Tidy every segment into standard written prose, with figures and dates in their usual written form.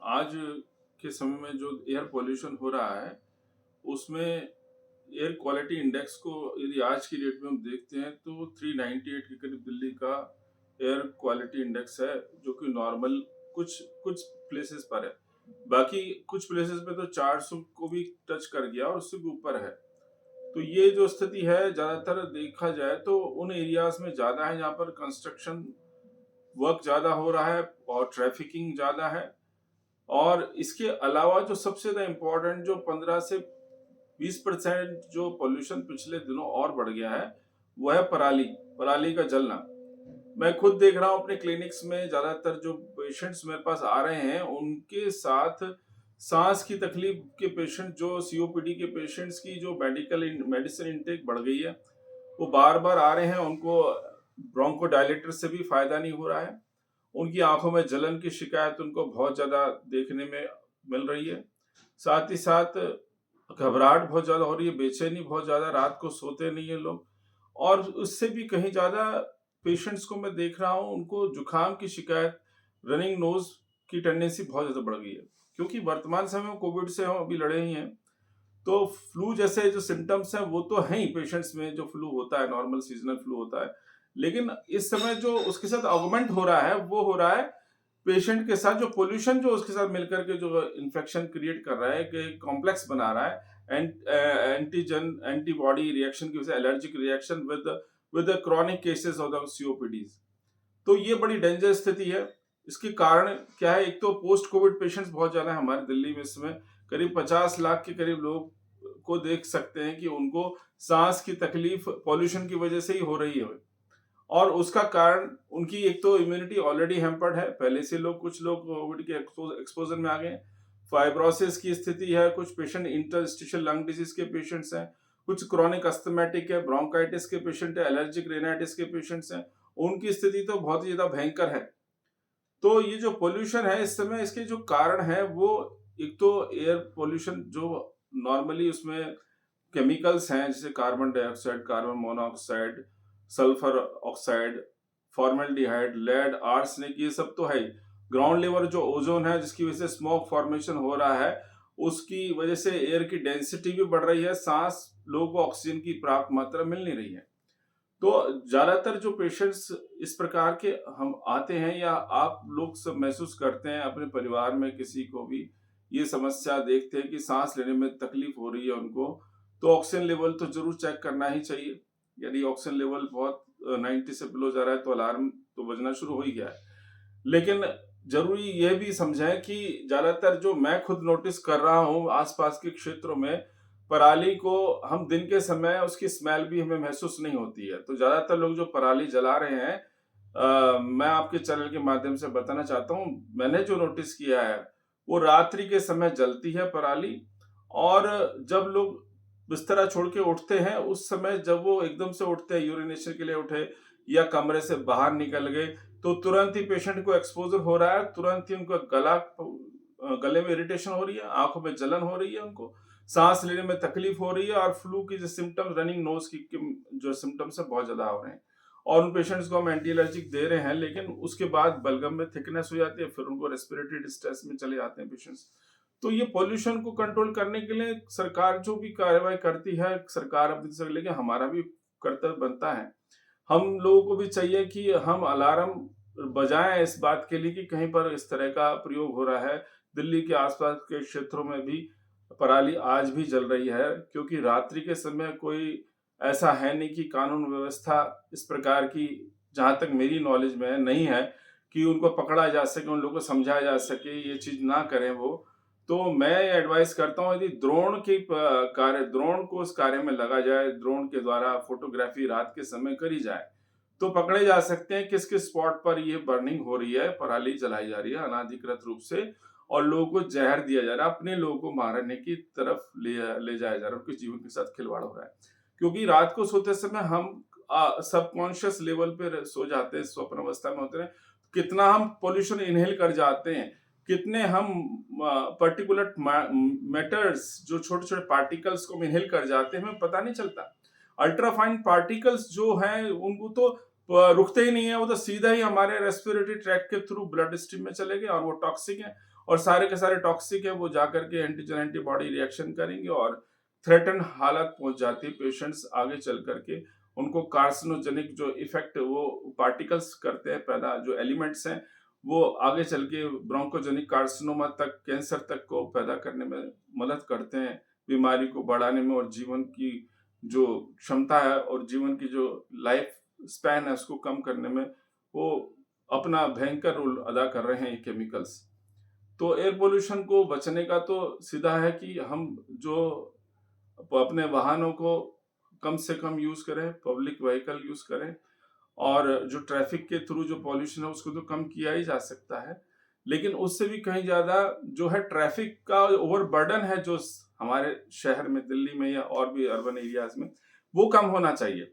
आज के समय में जो एयर पॉल्यूशन हो रहा है, उसमें एयर क्वालिटी इंडेक्स को यदि आज की डेट में हम देखते हैं तो 398 के करीब दिल्ली का एयर क्वालिटी इंडेक्स है, जो कि नॉर्मल कुछ कुछ प्लेसेस पर है। बाकी कुछ प्लेसेस पे तो 400 को भी टच कर गया और उससे भी ऊपर है। तो ये जो स्थिति है, ज़्यादातर देखा जाए तो उन एरियाज़ में ज़्यादा है जहाँ पर कंस्ट्रक्शन वर्क ज़्यादा हो रहा है और ट्रैफिकिंग ज़्यादा है। और इसके अलावा जो सबसे ज़्यादा इम्पोर्टेंट जो 15 से 20% जो पॉल्यूशन पिछले दिनों और बढ़ गया है, वो है पराली, पराली का जलना। मैं खुद देख रहा हूँ अपने क्लिनिक्स में ज़्यादातर जो पेशेंट्स मेरे पास आ रहे हैं, उनके साथ साँस की तकलीफ के पेशेंट जो सीओपीडी के पेशेंट्स की जो मेडिसिन इनटेक बढ़ गई है, वो बार-बार आ रहे हैं, उनको ब्रोंकोडायलेटर से भी फ़ायदा नहीं हो रहा है। उनकी आँखों में जलन की शिकायत उनको बहुत ज़्यादा देखने में मिल रही है। साथ ही साथ घबराहट बहुत ज़्यादा हो रही है, बेचैनी बहुत ज़्यादा, रात को सोते नहीं हैं लोग। और उससे भी कहीं ज़्यादा पेशेंट्स को मैं देख रहा हूँ, उनको जुकाम की शिकायत, रनिंग नोज़ की टेंडेंसी बहुत ज़्यादा बढ़ गई है। क्योंकि वर्तमान समय में कोविड से हम अभी लड़े ही हैं, तो फ्लू जैसे जो सिम्पटम्स हैं वो तो हैं ही पेशेंट्स में, जो फ्लू होता है, नॉर्मल सीज़नल फ्लू होता है। लेकिन इस समय जो उसके साथ ऑगमेंट हो रहा है, वो हो रहा है पेशेंट के साथ जो पॉल्यूशन जो उसके साथ मिलकर के जो इन्फेक्शन क्रिएट कर रहा है, एक कॉम्प्लेक्स बना रहा है, एंटीजन एंटीबॉडी रिएक्शन की वजह से allergic reaction with the chronic cases of the COPDs. तो ये बड़ी डेंजर स्थिति है। इसके कारण क्या है, एक तो पोस्ट कोविड पेशेंट्स बहुत ज़्यादा है हमारे दिल्ली में इस समय। करीब 50 लाख के करीब लोग को देख सकते हैं कि उनको साँस की तकलीफ पॉल्यूशन की वजह से ही हो रही है। और उसका कारण उनकी एक तो इम्यूनिटी ऑलरेडी हैम्पर्ड है, पहले से लोग कुछ लोग कोविड के एक्सपोज़र में आ गए हैं। फाइब्रोसिस की स्थिति है, कुछ पेशेंट इंटरस्टिशियल लंग डिजीज़ के पेशेंट्स हैं, कुछ क्रोनिक अस्थमैटिक है, ब्रोंकाइटिस के पेशेंट है, एलर्जिक रेनाइटिस के पेशेंट्स हैं। उनकी स्थिति तो बहुत ही ज़्यादा भयंकर है। तो ये जो पॉल्यूशन है इस समय, इसके जो कारण है वो एक तो एयर पॉल्यूशन जो नॉर्मली उसमें केमिकल्स हैं, जैसे carbon dioxide, carbon monoxide, sulphur oxide, formaldehyde, lead, arsenic, ये सब तो है ही। ग्राउंड लेवल जो ओजोन है जिसकी वजह से स्मोक फॉर्मेशन हो रहा है, उसकी वजह से एयर की डेंसिटी भी बढ़ रही है, सांस लोगों को ऑक्सीजन की पर्याप्त मात्रा मिल नहीं रही है। तो ज्यादातर जो पेशेंट्स इस प्रकार के हम आते हैं, या आप लोग सब महसूस करते हैं अपने परिवार में किसी को भी ये समस्या देखते हैं कि सांस लेने में तकलीफ हो रही है उनको, तो ऑक्सीजन लेवल तो जरूर चेक करना ही चाहिए। यदि ऑक्सीजन लेवल बहुत 90 से बिलो जा रहा है तो अलार्म तो बजना शुरू हो ही गया है। लेकिन जरूरी यह भी समझें कि ज्यादातर जो मैं खुद नोटिस कर रहा हूँ आसपास के क्षेत्रों में, पराली को हम दिन के समय उसकी स्मेल भी हमें महसूस नहीं होती है। तो ज़्यादातर लोग जो पराली जला रहे हैं, मैं आपके चैनल के माध्यम से बताना चाहता हूँ, मैंने जो नोटिस किया है, वो रात्रि के समय जलती है पराली। और जब लोग बिस्तरा छोड़ के उठते हैं, उस समय जब वो एकदम से उठते हैं, यूरिनेशन के लिए उठे या कमरे से बाहर निकल गए, तो तुरंत ही पेशेंट को एक्सपोज़र हो रहा है, तुरंत ही उनका गले में इरिटेशन हो रही है, आँखों में जलन हो रही है उनको, सांस लेने में तकलीफ हो रही है, और फ्लू की जो सिम्टम्स, रनिंग नोज की जो सिम्टम्स है बहुत ज्यादा हो रहे हैं। और उन पेशेंट्स को हम एंटी एलर्जिक दे रहे हैं, लेकिन उसके बाद बलगम में थिकनेस हो जाती है, फिर उनको रेस्पिरेटरी डिस्ट्रेस में चले जाते हैं पेशेंट्स। तो ये पॉल्यूशन को कंट्रोल करने के लिए सरकार जो भी कार्रवाई करती है, सरकार अपनी तरफ, लेकिन हमारा भी कर्तव्य बनता है। हम लोगों को भी चाहिए कि हम अलार्म बजाएं इस बात के लिए कि कहीं पर इस तरह का प्रयोग हो रहा है। दिल्ली के आसपास के क्षेत्रों में भी पराली आज भी जल रही है, क्योंकि रात्रि के समय कोई ऐसा है नहीं कि कानून व्यवस्था इस प्रकार की, जहाँ तक मेरी नॉलेज में है, नहीं है कि उनको पकड़ा जा सके, उन लोगों को समझाया जा सके ये चीज़ ना करें वो। तो मैं एडवाइस करता हूँ, यदि ड्रोन को उस कार्य में लगा जाए, ड्रोन के द्वारा फ़ोटोग्राफ़ी रात के समय करी जाए, तो पकड़े जा सकते हैं किस-किस स्पॉट पर ये बर्निंग हो रही है, पराली जलाई जा रही है अनाधिकृत रूप से, और लोगों को जहर दिया जा रहा है, अपने लोगों को मारने की तरफ ले जाया जा रहा है, उनके जीवन के साथ खिलवाड़ हो रहा है। क्योंकि रात को सोते समय हम सबकॉन्शियस लेवल पे सो जाते हैं, स्वप्न अवस्था में होते हैं, कितना हम पॉल्यूशन इनहेल कर जाते हैं, कितने हम पर्टिकुलर मैटर्स, जो छोटे-छोटे पार्टिकल्स को हम इनहेल कर जाते हैं, हमें पता नहीं चलता। अल्ट्रा फाइन पार्टिकल्स जो हैं, उनको तो रुकते ही नहीं है, वो तो सीधा ही हमारे रेस्पिरेटरी ट्रैक्ट के थ्रू ब्लड स्ट्रीम में चले गए और वो टॉक्सिक है, और सारे के सारे टॉक्सिक है, वो जाकर के एंटीजन एंटीबॉडी रिएक्शन करेंगे और थ्रेटन हालत पहुंच जाती है पेशेंट्स आगे चल करके। उनको कार्सिनोजेनिक जो इफेक्ट वो पार्टिकल्स करते हैं पैदा, जो एलिमेंट्स हैं वो आगे चल के ब्रोंकोजेनिक कार्सिनोमा तक, कैंसर तक को पैदा करने में मदद करते हैं, बीमारी को बढ़ाने में और जीवन की जो क्षमता है और जीवन की जो लाइफ स्पैन है उसको कम करने में वो अपना भयंकर रोल अदा कर रहे हैं ये केमिकल्स। तो एयर पोल्यूशन को बचने का तो सीधा है कि हम जो अपने वाहनों को कम से कम यूज करें, पब्लिक व्हीकल यूज करें, और जो ट्रैफिक के थ्रू जो पॉल्यूशन है उसको तो कम किया ही जा सकता है, लेकिन उससे भी कहीं ज्यादा जो है ट्रैफिक का ओवरबर्डन है जो हमारे शहर में, दिल्ली में या और भी अर्बन एरियाज में, वो कम होना चाहिए।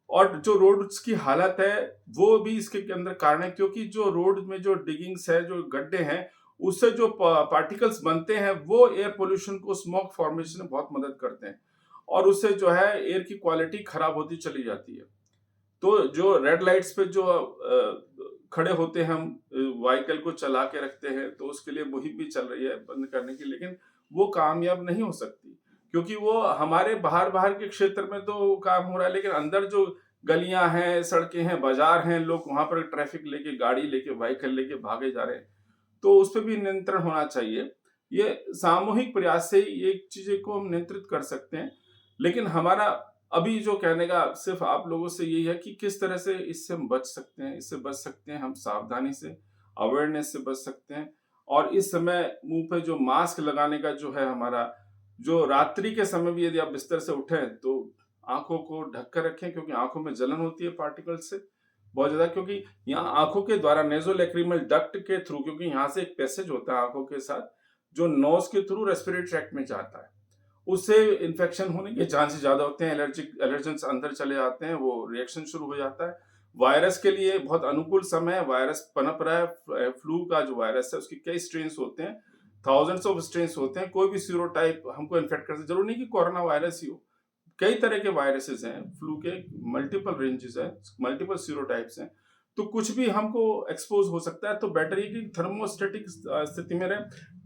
और जो रोड्स की हालत है वो भी इसके अंदर कारण है, क्योंकि जो रोड में जो डिगिंग्स है, जो गड्ढे हैं, उससे जो पार्टिकल्स बनते हैं वो एयर पोल्यूशन को, स्मोक फॉर्मेशन में बहुत मदद करते हैं, और उससे जो है एयर की क्वालिटी खराब होती चली जाती है। तो जो रेड लाइट्स पे जो खड़े होते हैं हम, व्हीकल को चला के रखते हैं, तो उसके लिए मुहिम भी चल रही है बंद करने की, लेकिन वो कामयाब नहीं हो सकती, क्योंकि वो हमारे बाहर बाहर के क्षेत्र में तो काम हो रहा है, लेकिन अंदर जो गलियां हैं, सड़कें हैं, बाजार हैं, लोग वहां पर ट्रैफिक लेके, गाड़ी लेके, व्हीकल लेके भागे जा रहे हैं, तो उस पर भी नियंत्रण होना चाहिए। ये सामूहिक प्रयास से ही ये चीजें को हम नियंत्रित कर सकते हैं, लेकिन हमारा अभी जो कहने का सिर्फ आप लोगों से यही है कि किस तरह से इससे हम बच सकते हैं। इससे बच सकते हैं हम सावधानी से, अवेयरनेस से बच सकते हैं, और इस समय मुंह पे जो मास्क लगाने का जो है हमारा, जो रात्रि के समय भी यदि आप बिस्तर से उठें तो आंखों को ढक कर रखें, क्योंकि आंखों में जलन होती है पार्टिकल से बहुत ज्यादा, क्योंकि यहाँ आंखों के द्वारा नेजोलैक्रिमल डक्ट के थ्रू, क्योंकि यहाँ से एक पैसेज होता है आंखों के साथ जो नोज के थ्रू रेस्पिरेटरी ट्रैक्ट में जाता है, उससे इन्फेक्शन होने के चांसेस ज्यादा होते हैं, एलर्जेंस अंदर चले जाते हैं, वो रिएक्शन शुरू हो जाता है। वायरस के लिए बहुत अनुकूल समय है, वायरस पनप रहा है, फ्लू का जो वायरस है उसके कई स्ट्रेन्स होते हैं, थाउजेंड्स ऑफ स्ट्रेन्स होते हैं, कोई भी सीरोटाइप हमको इन्फेक्ट कर सकता है, जरूरी नहीं कि कोरोना वायरस ही हो, कई तरह के वायरसेस हैं, फ्लू के मल्टीपल रेंजेस हैं, मल्टीपल सीरोटाइप्स हैं, तो कुछ भी हमको एक्सपोज हो सकता है। तो बेटर ये कि थर्मोस्टेटिक स्थिति में रहे,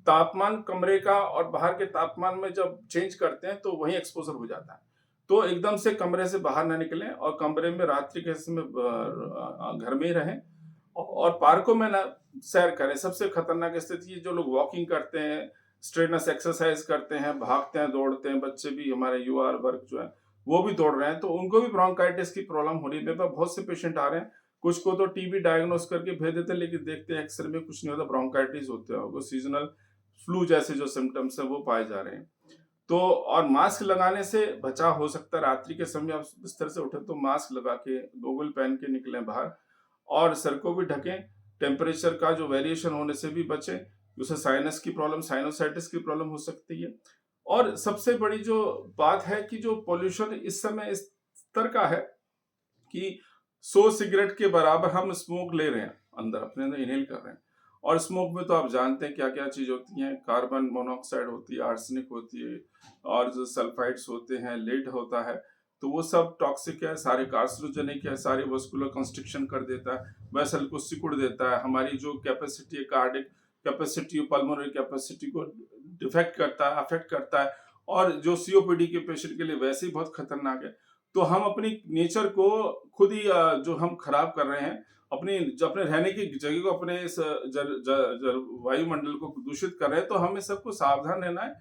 तापमान कमरे का और बाहर के तापमान में जब चेंज करते हैं तो वही एक्सपोजर हो जाता है, तो एकदम से कमरे से बाहर ना निकलें, और कमरे में रात्रि के समय घर में ही रहें, और पार्कों में ना सैर करें। सबसे खतरनाक स्थिति है जो लोग वॉकिंग करते हैं, स्ट्रेनस एक्सरसाइज करते हैं, भागते हैं, दौड़ते हैं, बच्चे भी, हमारे युवा वर्ग जो है वो भी दौड़ रहे हैं, तो उनको भी ब्रोंकाइटिस की प्रॉब्लम हो रही है। मेरे पास बहुत से पेशेंट आ रहे हैं, कुछ को तो टीबी डायग्नोस करके भेज देते हैं, लेकिन देखते हैं एक्सरे में कुछ नहीं होता, ब्रोंकाइटिस होते हैं, वो सीजनल फ्लू जैसे जो सिम्टम्स है वो पाए जा रहे हैं। तो और मास्क लगाने से बचाव हो सकता है, रात्रि के समय आप बिस्तर से उठे तो मास्क लगा के, गोगल पहन के निकलें बाहर, और सर को भी ढकें, टेम्परेचर का जो वेरिएशन होने से भी बचें, उससे साइनस की प्रॉब्लम, साइनोसाइटिस की प्रॉब्लम हो सकती है। और सबसे बड़ी जो बात है कि जो पोल्यूशन इस समय इस स्तर का है कि 100 सिगरेट के बराबर हम स्मोक ले रहे हैं, अंदर अपने अंदर इनहेल कर रहे हैं, और स्मोक में तो आप जानते हैं क्या क्या चीज होती हैं, कार्बन मोनोऑक्साइड होती है, आर्सेनिक होती है, और जो सल्फाइड्स होते हैं, लेड होता है, तो वो सब टॉक्सिक है, सारे कार्सिनोजेनिक है, सारे वस्कुलर कंस्ट्रिक्शन कर देता है, वेसल को सिकुड़ देता है, हमारी जो कैपेसिटी है, कार्डिक कैपेसिटी, पल्मोनरी कैपेसिटी को डिफेक्ट करता है, अफेक्ट करता है, और जो सीओपीडी के पेशेंट के लिए वैसे ही बहुत खतरनाक है। तो हम अपनी नेचर को खुद ही जो हम खराब कर रहे हैं, अपनी जो अपने रहने की जगह को, अपने इस वायुमंडल को दूषित कर रहे हैं, तो हमें सबको सावधान रहना है,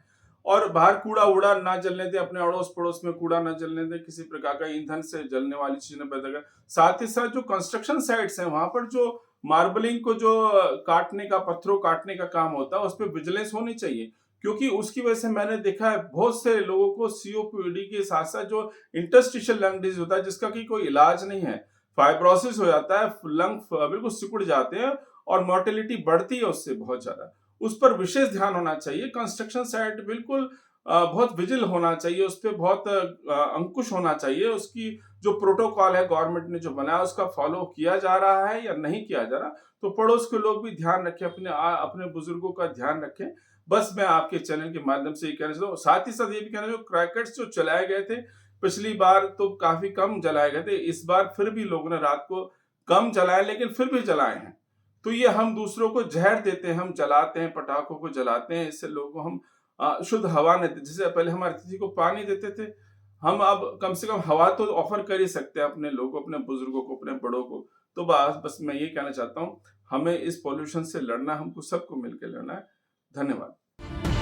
और बाहर कूड़ा उड़ा ना जलने दें, अपने अड़ोस पड़ोस में कूड़ा ना जलने दें, किसी प्रकार का ईंधन से जलने वाली चीज न पैदा कर। साथ ही साथ जो कंस्ट्रक्शन साइट्स हैं वहां पर जो मार्बलिंग को जो काटने का, पत्थरों काटने का काम होता है, उस पर विजिलेंस होनी चाहिए, क्योंकि उसकी वजह से मैंने देखा है बहुत से लोगों को सीओपीडी के साथ साथ जो इंटरस्टिशियल लंग डिजीज होता है, जिसका कि कोई इलाज नहीं है, फाइब्रोसिस हो जाता है, लंग बिल्कुल सिकुड़ जाते हैं, और मोर्टेलिटी बढ़ती है उससे बहुत ज्यादा। उस पर विशेष ध्यान होना चाहिए। कंस्ट्रक्शन साइट बिल्कुल बहुत विजिल होना चाहिए, उस पर बहुत अंकुश होना चाहिए, उसकी जो प्रोटोकॉल है गवर्नमेंट ने जो बनाया उसका फॉलो किया जा रहा है या नहीं किया जा रहा। तो पड़ोस के लोग भी ध्यान रखें, अपने बुजुर्गों का ध्यान रखें। बस मैं आपके चैनल के माध्यम से ये कहना चाहता हूँ, साथ ही साथ ये भी कहना चाहूँ, क्रैकर्स जो चलाए गए थे पिछली बार तो काफ़ी कम जलाए गए थे, इस बार फिर भी लोगों ने रात को कम जलाए लेकिन फिर भी जलाए हैं। तो ये हम दूसरों को ज़हर देते हैं, हम जलाते हैं, पटाखों को जलाते हैं, इससे लोगों को हम शुद्ध हवा नहीं देते। जैसे पहले हम हर किसी को पानी देते थे, हम अब कम से कम हवा तो ऑफ़र कर ही सकते हैं अपने लोगों को, अपने बुज़ुर्गों को, अपने बड़ों को। तो बस मैं ये कहना चाहता हूँ, हमें इस पॉल्यूशन से लड़ना, हमको सबको मिलके लड़ना है। धन्यवाद।